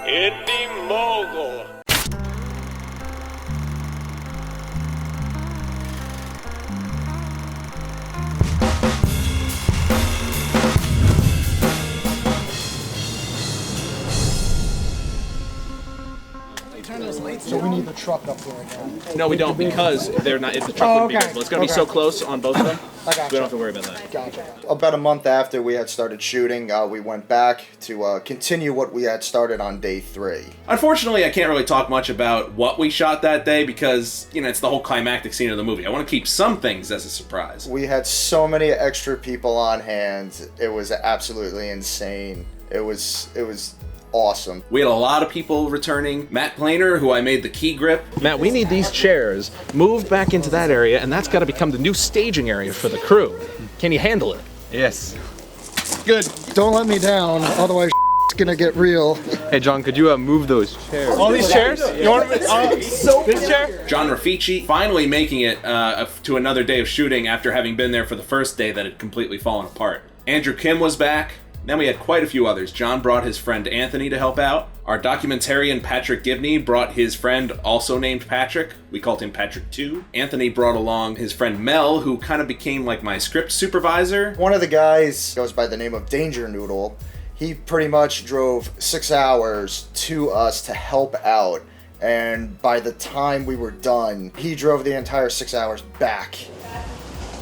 Indy Mogul. So we need the truck up there again. No, we don't, because they're not. The truck wouldn't be visible. It's going to be so close on both of them. I gotcha. We don't have to worry about that. Gotcha. About a month after we had started shooting, we went back to continue what we had started on day 3. Unfortunately, I can't really talk much about what we shot that day because, it's the whole climactic scene of the movie. I want to keep some things as a surprise. We had so many extra people on hand. It was absolutely insane. It was awesome. We had a lot of people returning. Matt Planer, who I made the key grip. Matt, we need these chairs moved back into that area, and that's got to become the new staging area for the crew. Can you handle it? Yes. Good. Don't let me down, otherwise it's gonna get real. Hey, John, could you move those chairs? All these chairs? You want this chair? John Rifici finally making it to another day of shooting after having been there for the first day that had completely fallen apart. Andrew Kim was back. Then we had quite a few others. John brought his friend Anthony to help out. Our documentarian Patrick Gibney brought his friend, also named Patrick. We called him Patrick 2. Anthony brought along his friend Mel, who kind of became like my script supervisor. One of the guys goes by the name of Danger Noodle. He pretty much drove 6 hours to us to help out. And by the time we were done, he drove the entire 6 hours back.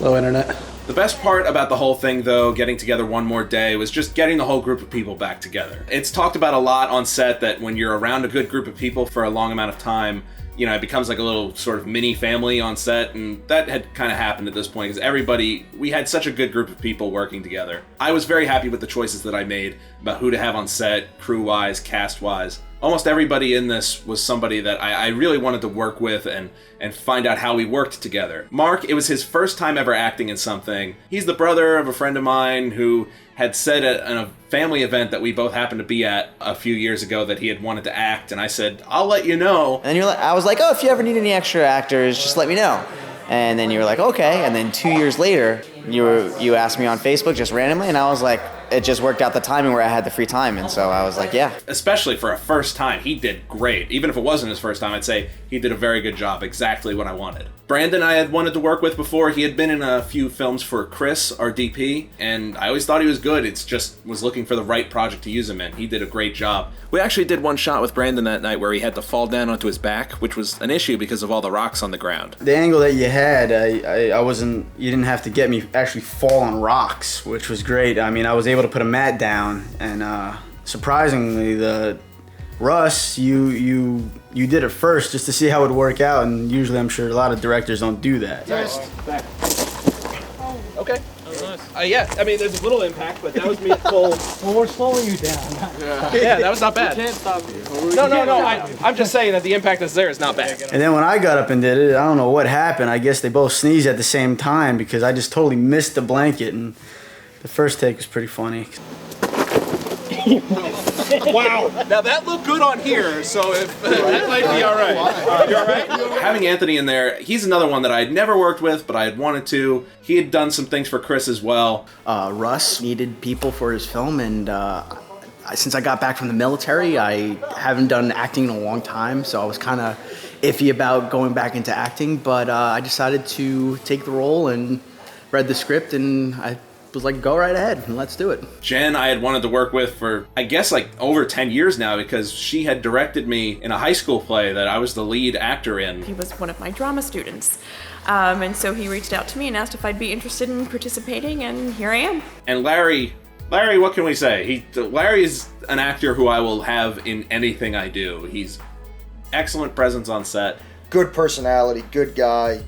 Low internet. The best part about the whole thing, though, getting together one more day, was just getting the whole group of people back together. It's talked about a lot on set that when you're around a good group of people for a long amount of time, it becomes like a little sort of mini family on set, and that had kind of happened at this point because we had such a good group of people working together. I was very happy with the choices that I made about who to have on set, crew-wise, cast-wise. Almost everybody in this was somebody that I really wanted to work with and find out how we worked together. Mark, it was his first time ever acting in something. He's the brother of a friend of mine who had said at a family event that we both happened to be at a few years ago that he had wanted to act, and I said, I'll let you know. And I was like, if you ever need any extra actors, just let me know. And then you were like, okay. And then 2 years later, you asked me on Facebook just randomly, and I was like, it just worked out the timing where I had the free time, and so I was like, yeah. Especially for a first time, he did great. Even if it wasn't his first time, I'd say he did a very good job, exactly what I wanted. Brandon I had wanted to work with before. He had been in a few films for Chris, our DP, and I always thought he was good. It's just was looking for the right project to use him in. He did a great job. We actually did one shot with Brandon that night where he had to fall down onto his back, which was an issue because of all the rocks on the ground. The angle that you had, you didn't have to get me actually fall on rocks, which was great. I mean, I was able to put a mat down, and surprisingly, Russ, you did it first just to see how it would work out, and usually I'm sure a lot of directors don't do that. Okay. Yeah, I mean, there's a little impact, but that was me full. Well, we're slowing you down. Yeah, that was not bad. Can't stop you. No. I'm just saying that the impact that's there is not bad. And then when I got up and did it, I don't know what happened. I guess they both sneezed at the same time because I just totally missed the blanket, and the first take was pretty funny. Wow. Now that looked good on here, so if that might be all right. You all right? Having Anthony in there, he's another one that I had never worked with, but I had wanted to. He had done some things for Chris as well. Russ needed people for his film, and since I got back from the military, I haven't done acting in a long time, so I was kind of iffy about going back into acting, but I decided to take the role and read the script, and I was like, go right ahead and let's do it. Jen, I had wanted to work with for, I guess, like over 10 years now because she had directed me in a high school play that I was the lead actor in. He was one of my drama students. And so he reached out to me and asked if I'd be interested in participating, and here I am. And Larry, what can we say? Larry is an actor who I will have in anything I do. He's excellent presence on set. Good personality, good guy,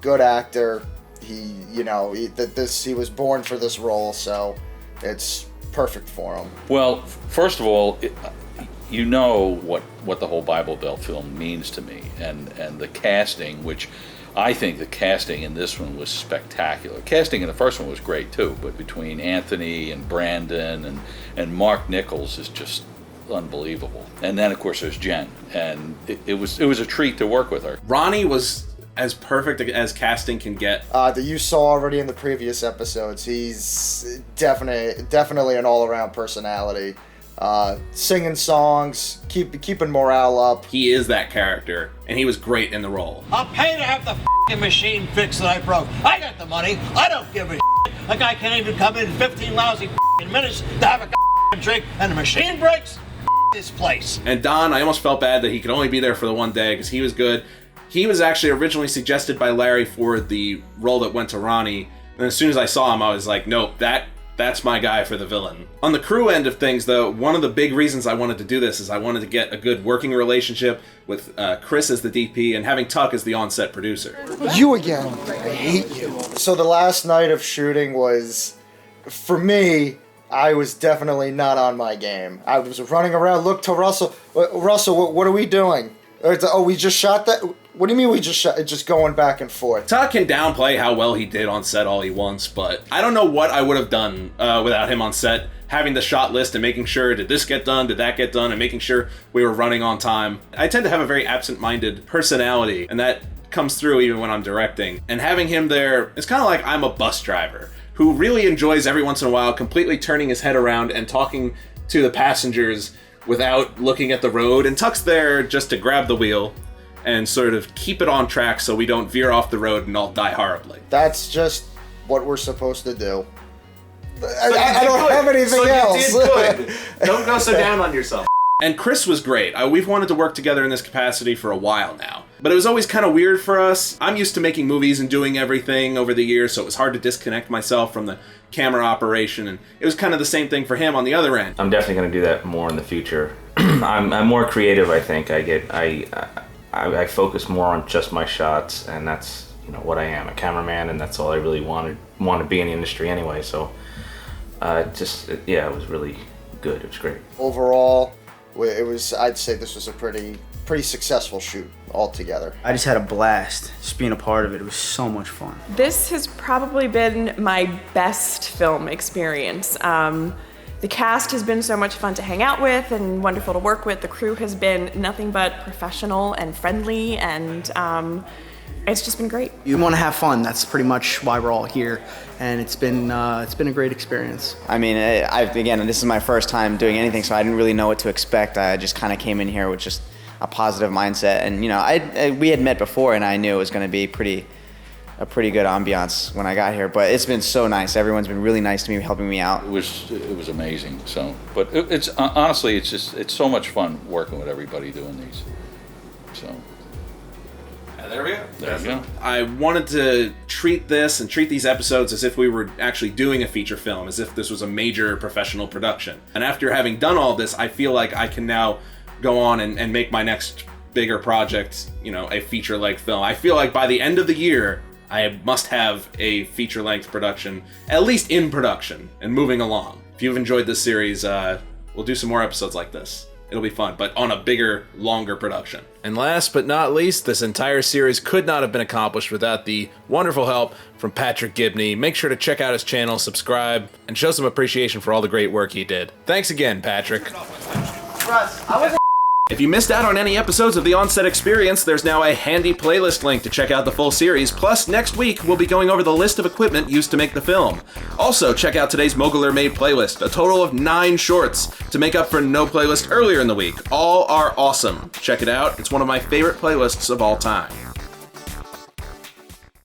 good actor. He was born for this role, so it's perfect for him. Well, first of all, you know what the whole Bible Belt film means to me, and the casting, which I think the casting in this one was spectacular. Casting in the first one was great too, but between Anthony and Brandon and Mark Nichols is just unbelievable. And then of course there's Jen, and it was a treat to work with her. Ronnie was as perfect as casting can get. That you saw already in the previous episodes. He's definitely an all-around personality. singing songs, keeping morale up. He is that character, and he was great in the role. I'll pay to have the f***ing machine fixed that I broke. I got the money. I don't give a shit. A guy can't even come in 15 lousy f***ing minutes to have a drink, and the machine breaks. This place. And Don, I almost felt bad that he could only be there for the one day because he was good. He was actually originally suggested by Larry for the role that went to Ronnie, and as soon as I saw him, I was like, nope, that's my guy for the villain. On the crew end of things, though, one of the big reasons I wanted to do this is I wanted to get a good working relationship with Chris as the DP and having Tuck as the on-set producer. You again. I hate you. So the last night of shooting was, for me, I was definitely not on my game. I was running around, look to Russell. Russell, what are we doing? Oh, we just shot that? What do you mean we just shot? Just going back and forth. Tuck can downplay how well he did on set all he wants, but I don't know what I would have done without him on set, having the shot list and making sure, did this get done, did that get done, and making sure we were running on time. I tend to have a very absent-minded personality, and that comes through even when I'm directing. And having him there, it's kind of like I'm a bus driver who really enjoys every once in a while completely turning his head around and talking to the passengers without looking at the road. And Tuck's there just to grab the wheel and sort of keep it on track so we don't veer off the road and all die horribly. That's just what we're supposed to do. I don't have anything else. You did good. Don't go so down on yourself. And Chris was great. We've wanted to work together in this capacity for a while now. But it was always kind of weird for us. I'm used to making movies and doing everything over the years, so it was hard to disconnect myself from the camera operation, and it was kind of the same thing for him on the other end. I'm definitely going to do that more in the future. I'm more creative, I think. I focus more on just my shots, and that's what I am, a cameraman, and that's all I really want to be in the industry anyway. So it was really good. It was great. Overall, I'd say this was a pretty successful shoot altogether. I just had a blast just being a part of it. It was so much fun. This has probably been my best film experience. The cast has been so much fun to hang out with and wonderful to work with. The crew has been nothing but professional and friendly, and it's just been great. You want to have fun. That's pretty much why we're all here, and it's been a great experience. I mean, again, this is my first time doing anything, so I didn't really know what to expect. I just kind of came in here with just a positive mindset, and we had met before, and I knew it was going to be a pretty good ambiance when I got here. But it's been so nice. Everyone's been really nice to me, helping me out. It was amazing. So, but it's honestly, it's so much fun working with everybody doing these. So. There we go. There you go. I wanted to treat these episodes as if we were actually doing a feature film, as if this was a major professional production. And after having done all this, I feel like I can now go on and make my next bigger project, a feature-length film. I feel like by the end of the year, I must have a feature-length production, at least in production, and moving along. If you've enjoyed this series, we'll do some more episodes like this. It'll be fun, but on a bigger, longer production. And last but not least, this entire series could not have been accomplished without the wonderful help from Patrick Gibney. Make sure to check out his channel, subscribe, and show some appreciation for all the great work he did. Thanks again, Patrick. If you missed out on any episodes of the On-Set Experience, there's now a handy playlist link to check out the full series. Plus, next week, we'll be going over the list of equipment used to make the film. Also, check out today's Mogul Made playlist, a total of 9 shorts to make up for no playlist earlier in the week. All are awesome. Check it out. It's one of my favorite playlists of all time.